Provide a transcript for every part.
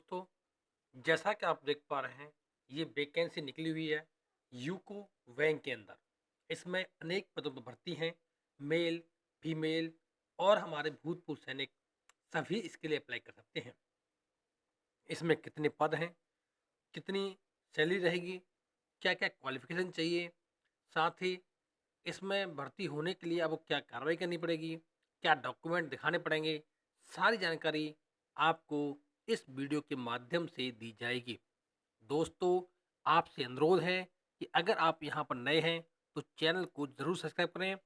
दोस्तों, जैसा कि आप देख पा रहे हैं, ये वैकेंसी निकली हुई है यूको बैंक के अंदर। इसमें अनेक पदों पर भर्ती हैं, मेल, फीमेल और हमारे भूतपूर्व सैनिक सभी इसके लिए अप्लाई कर सकते हैं। इसमें कितने पद हैं, कितनी सैलरी रहेगी, क्या-क्या क्वालिफ़िकेशन चाहिए, साथ ही इसमें भर्ती होने के लिए आपको क्या कार्रवाई करनी पड़ेगी, क्या डॉक्यूमेंट दिखाने पड़ेंगे, सारी जानकारी आपको इस वीडियो के माध्यम से दी जाएगी। दोस्तों, आपसे अनुरोध है कि अगर आप यहाँ पर नए हैं तो चैनल को ज़रूर सब्सक्राइब करें,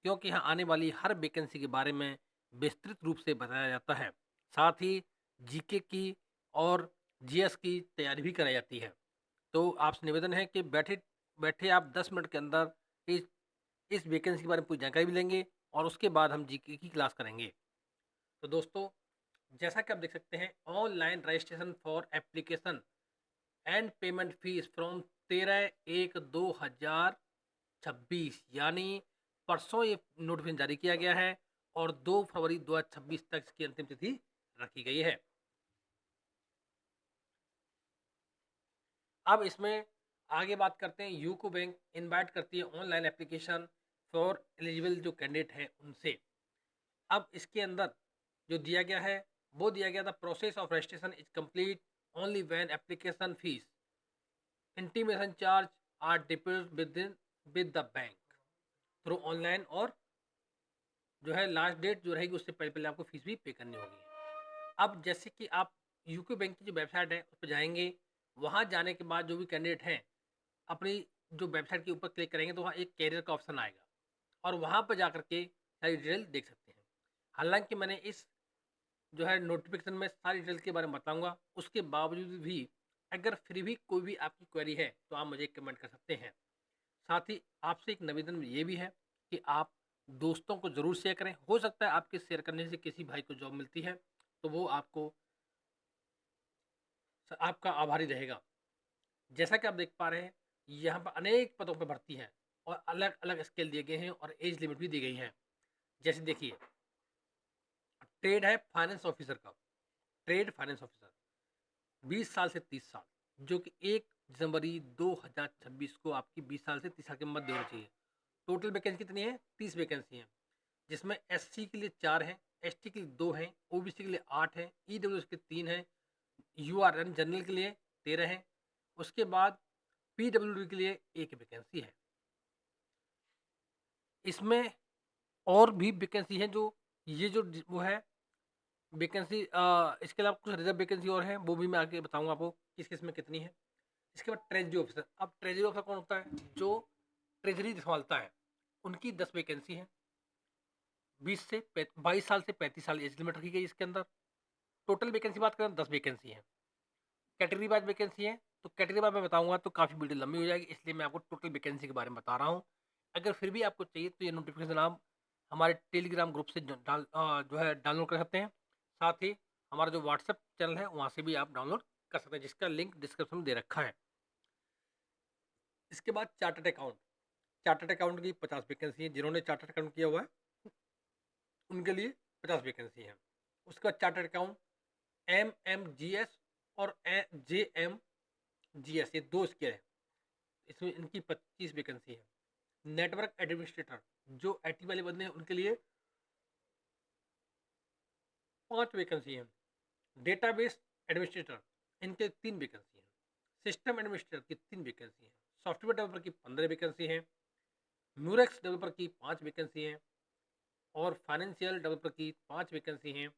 क्योंकि यहाँ आने वाली हर वैकेंसी के बारे में विस्तृत रूप से बताया जाता है। साथ ही जीके की और जीएस की तैयारी भी कराई जाती है। तो आपसे निवेदन है कि बैठे बैठे आप 10 मिनट के अंदर इस इस वैकेंसी के बारे में पूरी जानकारी भी लेंगे और उसके बाद हम जीके की क्लास करेंगे। तो दोस्तों, जैसा कि आप देख सकते हैं, online registration for application and payment fees from 13/1/2026 यानी परसों ये नोटिफिकेशन जारी किया गया है और 2 फरवरी 2026 तक इसकी अंतिम तिथि रखी गई है। अब इसमें आगे बात करते हैं, यूको बैंक इनवाइट करती है ऑनलाइन एप्लीकेशन फॉर एलिजिबल जो कैंडिडेट हैं उनसे। अब इसके अंदर जो दिया गया है वो दिया गया था, process of registration is complete only when application fee intimation charge are deposited with the bank through online, और जो है लास्ट डेट जो रहेगी उससे पहले पहले आपको फीस भी पे करनी होगी। अब जैसे कि आप यूको बैंक की जो वेबसाइट है उस पर जाएंगे, वहाँ जाने के बाद जो भी कैंडिडेट हैं अपनी जो वेबसाइट के ऊपर क्लिक करेंगे तो वहाँ एक कैरियर का ऑप्शन आएगा और वहाँ पर जा के सारी डिटेल देख सकते हैं। हालांकि मैंने इस जो है नोटिफिकेशन में सारी डिटेल के बारे में बताऊंगा, उसके बावजूद भी अगर फिर भी कोई भी आपकी क्वेरी है तो आप मुझे कमेंट कर सकते हैं। साथ ही आपसे एक निवेदन ये भी है कि आप दोस्तों को ज़रूर शेयर करें। हो सकता है आपके शेयर करने से किसी भाई को जॉब मिलती है तो वो आपको आपका आभारी रहेगा। जैसा कि आप देख पा रहे हैं, यहाँ पर अनेक पदों पर भर्ती है और अलग अलग स्केल दिए गए हैं और एज लिमिट भी दी गई है। जैसे देखिए, ट्रेड है फाइनेंस ऑफिसर का, ट्रेड फाइनेंस ऑफिसर 20 साल से 30 साल, जो कि 1 जनवरी 2026 को आपकी 20 साल से 30 साल के मध्य होनी चाहिए। टोटल वैकेंसी कितनी है? 30 वैकेंसी हैं, जिसमें एससी के लिए 4 हैं, एसटी के लिए 2 हैं, ओबीसी के लिए 8 हैं, ईडब्ल्यूएस के 3 हैं, यूआरएन जनरल के लिए 13 हैं। उसके बाद पीडब्ल्यूडी के लिए 1 वैकेंसी है। इसमें और भी वैकेंसी है, जो ये जो वो है वैकेंसी, इसके अलावा कुछ रिजर्व वैकेंसी और हैं, वो भी मैं आगे बताऊँगा आपको किस-किस में कितनी है। इसके बाद ट्रेजरी ऑफिसर, अब ट्रेजरी ऑफिसर कौन होता है? जो ट्रेजरी संभालता है, उनकी 10 वैकेंसी हैं। 20 से 22 साल से 35 साल एज लिमिट रखी गई इसके अंदर। टोटल वैकेंसी बात करें 10 वैकेंसी हैं। कैटेगरी वाइज़ वैकेंसी है, तो कैटेगरी वाइज़ मैं बताऊँगा तो काफ़ी वीडियो लंबी हो जाएगी, इसलिए मैं आपको टोटल वैकेंसी के बारे में बता रहा हूँ। अगर फिर भी आपको चाहिए तो ये नोटिफ़िकेशन आप हमारे टेलीग्राम ग्रुप से जो है डाउनलोड कर सकते हैं। साथ ही हमारा जो व्हाट्सएप चैनल है वहाँ से भी आप डाउनलोड कर सकते हैं, जिसका लिंक डिस्क्रिप्शन में दे रखा है। इसके बाद चार्टर्ड अकाउंट की 50 वैकेंसी है, जिन्होंने चार्टर्ड अकाउंट किया हुआ है उनके लिए 50 वैकेंसी है। उसका चार्टर्ड अकाउंट एमएमजीएस और जेएमजीएस, ये 2 स्केल है, इसमें इनकी 25 वैकेंसी है। नेटवर्क एडमिनिस्ट्रेटर, जो आईटी वाले बंदे हैं उनके लिए 5 वैकेंसी हैं। डेटाबेस एडमिनिस्ट्रेटर, इनके 3 वैकेंसी हैं। सिस्टम एडमिनिस्ट्रेटर की 3 वैकेंसी हैं। सॉफ्टवेयर डेवलपर की 15 वैकेंसी हैं। म्यूरेक्स डेवलपर की 5 वैकेंसी हैं और फाइनेंशियल डेवलपर की 5 वैकेंसी हैं।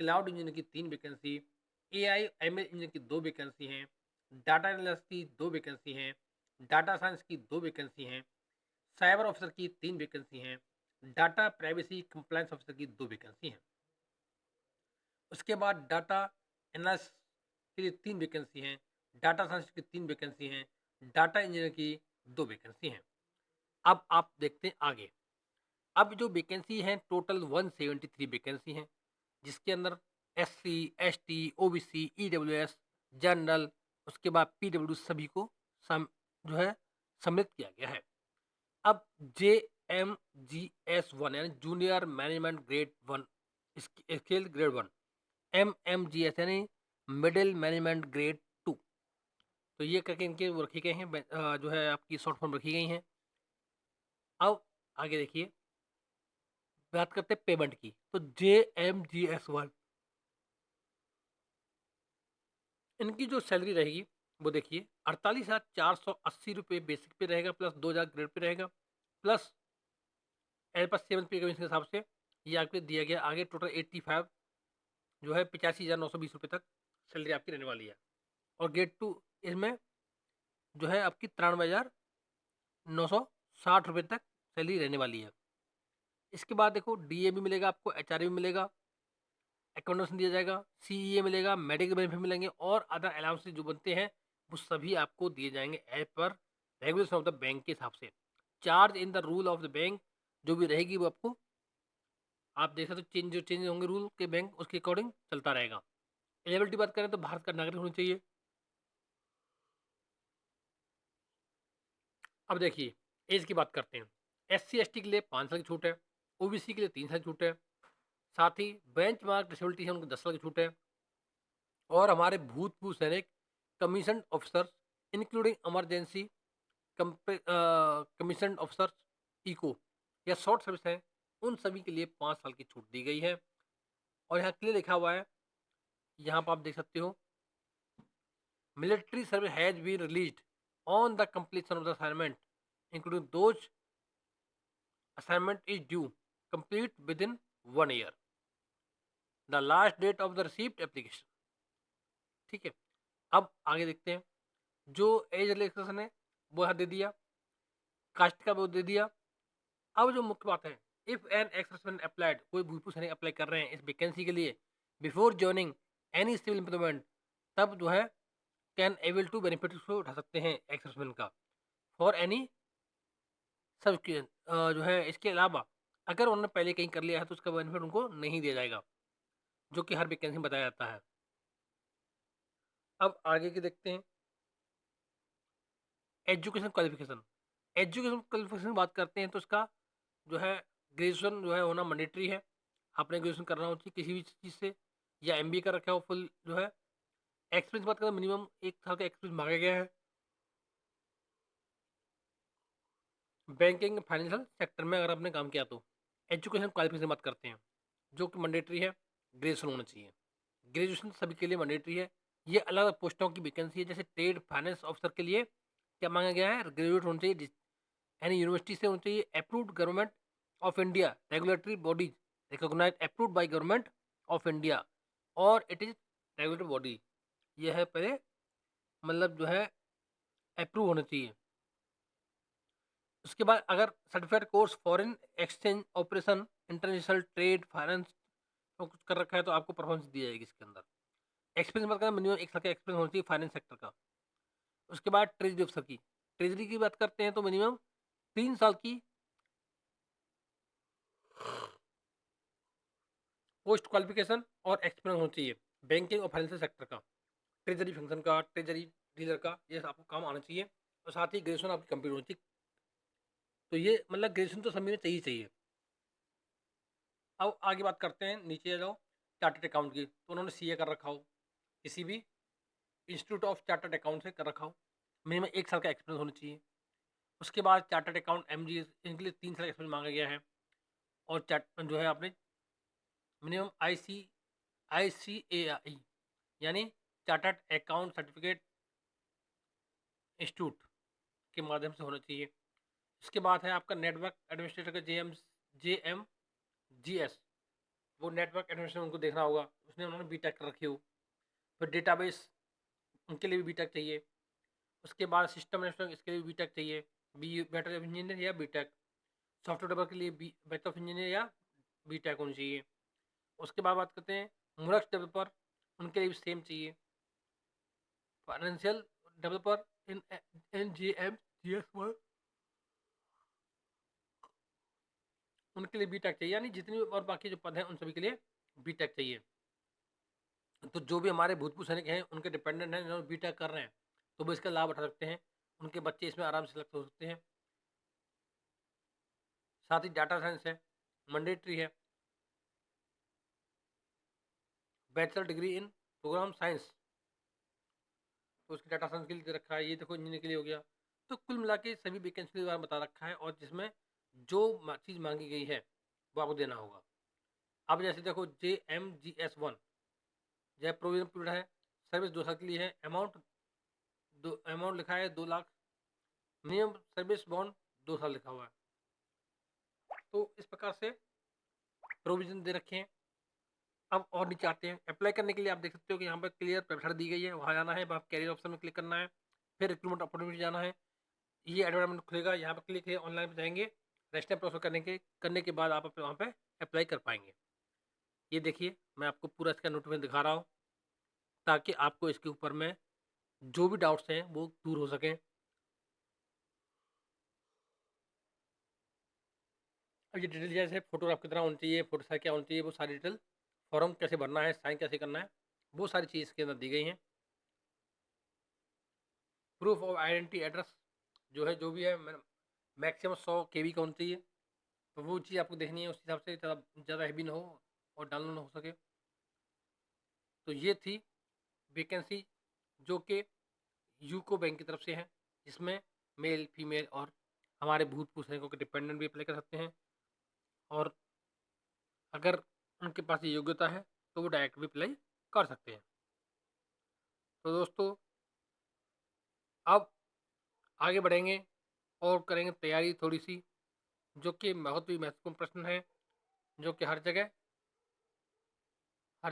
क्लाउड इंजीनियर की 3 वैकेंसी, एआई एमएल इंजीनियर की 2 वैकेंसी हैं, डाटा एनालिस्ट की 2 वैकेंसी हैं, डाटा साइंस की 2 वैकेंसी हैं, साइबर ऑफिसर की 3 वैकेंसी हैं, डाटा प्राइवेसी कंप्लायंस ऑफिसर की 2 वैकेंसी हैं। उसके बाद डाटा एनालिस्ट के लिए 3 वैकेंसी हैं, डाटा साइंस की 3 वैकेंसी हैं, डाटा इंजीनियर की 2 वैकेंसी हैं। अब आप देखते हैं आगे। अब जो वैकेंसी हैं टोटल 173 वैकेंसी हैं, जिसके अंदर SC, ST, OBC, EWS, general, उसके बाद पीडब्ल्यू सभी को सम जो है सम्मिलित किया गया है। अब जेएमजीएस 1 यानी junior management grade 1 scale grade 1, एमएमजीएस यानी मिडिल मैनेजमेंट ग्रेड 2। तो ये करके इनके वो रखे गए हैं, जो है आपकी शॉर्ट फॉर्म रखी गई हैं। अब आगे देखिए, बात करते हैं पेमेंट की। तो JMGS1 इनकी जो सैलरी रहेगी वो देखिए 48,480 रुपये बेसिक पे रहेगा, प्लस 2,000 ग्रेड पे रहेगा, प्लस एज पर 7 पे कमीशन के हिसाब से ये आपको दिया गया आगे टोटल 85, जो है 85,920 रुपये तक सैलरी आपकी रहने वाली है। और ग्रेड 2 इसमें जो है आपकी 93,960 रुपये तक सैलरी रहने वाली है। इसके बाद देखो DA भी मिलेगा आपको, HRA भी मिलेगा, अकाउंटेंस दिया जाएगा, CEA मिलेगा, मेडिकल बेनिफिट मिलेंगे और अदर अलाउंसेस जो बनते हैं वो सभी आपको दिए जाएंगे as per regulation of the bank के हिसाब से। Charge in the rule of the bank जो भी रहेगी वो आपको, आप देख सकते हो जो चेंज होंगे रूल के बैंक उसके अकॉर्डिंग चलता रहेगा। एलिजिबिलिटी बात करें तो भारत का नागरिक होना चाहिए। अब देखिए एज की बात करते हैं। SC ST के लिए 5 साल की छूट है, OBC के लिए 3 साल की छूट है, साथ ही बेंच मार्क डिसेबिलिटी है उनको 10 साल की छूट है। और हमारे भूतपूर्व सैनिक, commission officers including emergency commission officers, ECO या शॉर्ट सर्विस हैं, उन सभी के लिए 5 साल की छूट दी गई है। और यहाँ क्लियर लिखा हुआ है, यहाँ पर आप देख सकते हो, military service has been released on the completion of the assignment including those assignment is due complete within 1 year the last date of the received application। ठीक है, अब आगे देखते हैं। जो एज रिलैक्सेशन है वो यहाँ दे दिया, कास्ट का वो दे दिया। अब जो मुख्य बात है, इफ एन एक्सर्समेंट अप्लाइड, कोई भूतपूर्व सैनिक अप्लाई कर रहे हैं इस वैकेंसी के लिए before joining any civil employment, तब जो है कैन एबल टू बेनिफिट को उठा सकते हैं एक्सर्समेंट का फॉर एनी सब जो है। इसके अलावा अगर उन्होंने पहले कहीं कर लिया है तो उसका बेनिफिट उनको नहीं दिया जाएगा, जो कि हर वैकेंसी में बताया जाता है। अब आगे के देखते हैं, एजुकेशन क्वालिफिकेशन। एजुकेशन क्वालिफिकेशन बात करते हैं तो इसका जो है ग्रेजुएशन जो है होना मैंडेटरी है। आपने ग्रेजुएशन करना होती है किसी भी चीज़ से, या MBA कर रखा हो फुल जो है। एक्सपीरियंस बात करें मिनिमम 1 साल का एक्सपीरियंस मांगा गया है बैंकिंग फाइनेंशियल सेक्टर में अगर आपने काम किया तो। एजुकेशन क्वालिफिकेशन बात करते हैं जो कि मैंडेटरी है, ग्रेजुएशन होना चाहिए। ग्रेजुएशन सभी के लिए मैंडेटरी है। ये अलग अलग पोस्टों की वैकेंसी है, जैसे ट्रेड फाइनेंस ऑफिसर के लिए क्या मांगा गया है, ग्रेजुएट होना चाहिए, यानी यूनिवर्सिटी से होना चाहिए, approved government of India regulatory bodies recognise approved by government of India और इट इज रेगुलेटरी बॉडी। ये है पहले, मतलब जो है अप्रूव होना चाहिए। उसके बाद अगर certified course foreign exchange operation international trade finance तो कुछ कर रखा है तो आपको परफॉर्मेंस दी जाएगी इसके अंदर। एक्सपीरियंस बात करें मिनिमम 1 साल का एक्सपीरियंस होना चाहिए फाइनेंस सेक्टर का। उसके बाद ट्रेजरी अफसर की, ट्रेजरी की बात करते हैं तो मिनिमम 3 साल की पोस्ट क्वालिफिकेशन और एक्सपीरियंस होना चाहिए बैंकिंग और फाइनेंशियल सेक्टर का, ट्रेजरी फंक्शन का, ट्रेजरी डीलर का, ये आपको काम आना चाहिए। और साथ ही ग्रेजुएशन आपकी कंप्लीट होनी चाहिए। तो ये मतलब ग्रेजुएशन तो सभी में चाहिए चाहिए। अब आगे बात करते हैं, नीचे आ जाओ, चार्टर्ड अकाउंट की। तो उन्होंने CA कर रखा हो, किसी भी इंस्टीट्यूट ऑफ चार्टर्ड अकाउंट से कर रखा हो, मिनिमम 1 साल का एक्सपीरियंस होना चाहिए। उसके बाद चार्टर्ड अकाउंट MG इनके लिए 3 साल एक्सपीरियंस मांगा गया है। और चार्ट जो है आपने मिनिमम ICAI यानी चार्टर्ड अकाउंट सर्टिफिकेट इंस्टीट्यूट के माध्यम से होना चाहिए। इसके बाद है आपका नेटवर्क एडमिनिस्ट्रेटर का JMGS, वो नेटवर्क एडमिनिस्ट्रेटर उनको देखना होगा, उसने उन्होंने BTech कर रखी हो। फिर डेटाबेस उनके लिए भी BTech चाहिए। उसके बाद सिस्टम एडमिनिस्ट्रेटर इसके लिए भी BTech चाहिए, बैचलर ऑफ इंजीनियर या BTech। सॉफ्टवेयर डेवलपर के लिए बैचलर ऑफ इंजीनियर या BTech होनी चाहिए। उसके बाद बात करते हैं मुरक्स डेवलपर, उनके लिए भी सेम चाहिए। फाइनेंशियल डेवलपर इन NJMGS1 उनके लिए BTech चाहिए, यानी जितनी और बाकी जो पद हैं उन सभी के लिए BTech चाहिए। तो जो भी हमारे भूतपूर्व सैनिक हैं उनके डिपेंडेंट हैं जो BTech कर रहे हैं तो वो इसका लाभ उठा सकते हैं, उनके बच्चे इसमें आराम से सिलेक्ट हो सकते हैं। साथ ही डाटा साइंस है, मैंडेटरी है। Bachelor degree in programme science, तो उसकी डाटा साइंस के लिए दे रखा है, ये देखो इंजीनियरिंग के लिए हो गया। तो कुल मिला के सभी वैकेंसी के बारे में बता रखा है और जिसमें जो चीज़ मांगी गई है वो आपको देना होगा। अब जैसे देखो JMGS1 जय प्रोविजन पीरियड है, सर्विस 2 साल के लिए है, अमाउंट लिखा है 2 लाख, मिनिमम सर्विस बॉन्ड 2 साल लिखा हुआ है। तो इस प्रकार से प्रोविजन दे रखे हैं। अब और नीचे आते हैं, अप्लाई करने के लिए आप देख सकते हो कि यहाँ पर क्लियर वेबसाइट दी गई है, वहाँ जाना है, वहाँ कैरियर ऑप्शन में क्लिक करना है, फिर रिक्रूटमेंट अपॉर्चुनिटी जाना है, ये एडवर्टाइजमेंट खुलेगा, यहाँ पर क्लिक है, ऑनलाइन पे जाएंगे, रजिस्टर प्रोसेस करने के बाद आप वहाँ पे अप्लाई कर पाएंगे। ये देखिए मैं आपको पूरा इसका नोटिफिकेशन दिखा रहा हूँ ताकि आपको इसके ऊपर में जो भी डाउट्स हैं वो दूर हो सकें। अब ये डिटेल जैसे फोटो आपकी तरह होनी चाहिए, फोटो साइज क्या होनी चाहिए, वो सारी डिटेल, फॉर्म कैसे भरना है, साइन कैसे करना है, वो सारी चीज़ इसके अंदर दी गई हैं। प्रूफ ऑफ आइडेंटिटी एड्रेस जो है, जो भी है, मैक्सिमम 100 KB का होना चाहिए। तो वो चीज़ आपको देखनी है, उस हिसाब से ज़्यादा हैवी ना हो और डाउनलोड ना हो सके। तो ये थी वैकेंसी जो कि यूको बैंक की तरफ से है, जिसमें मेल फीमेल और हमारे भूतपूर्व सैनिकों के डिपेंडेंट भी अप्लाई कर सकते हैं, और अगर उनके पास ये योग्यता है तो वो डायरेक्ट भी अप्लाई कर सकते हैं। तो दोस्तों अब आगे बढ़ेंगे और करेंगे तैयारी थोड़ी सी, जो कि बहुत ही महत्वपूर्ण प्रश्न है, जो कि हर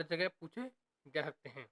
जगह पूछे जा सकते हैं।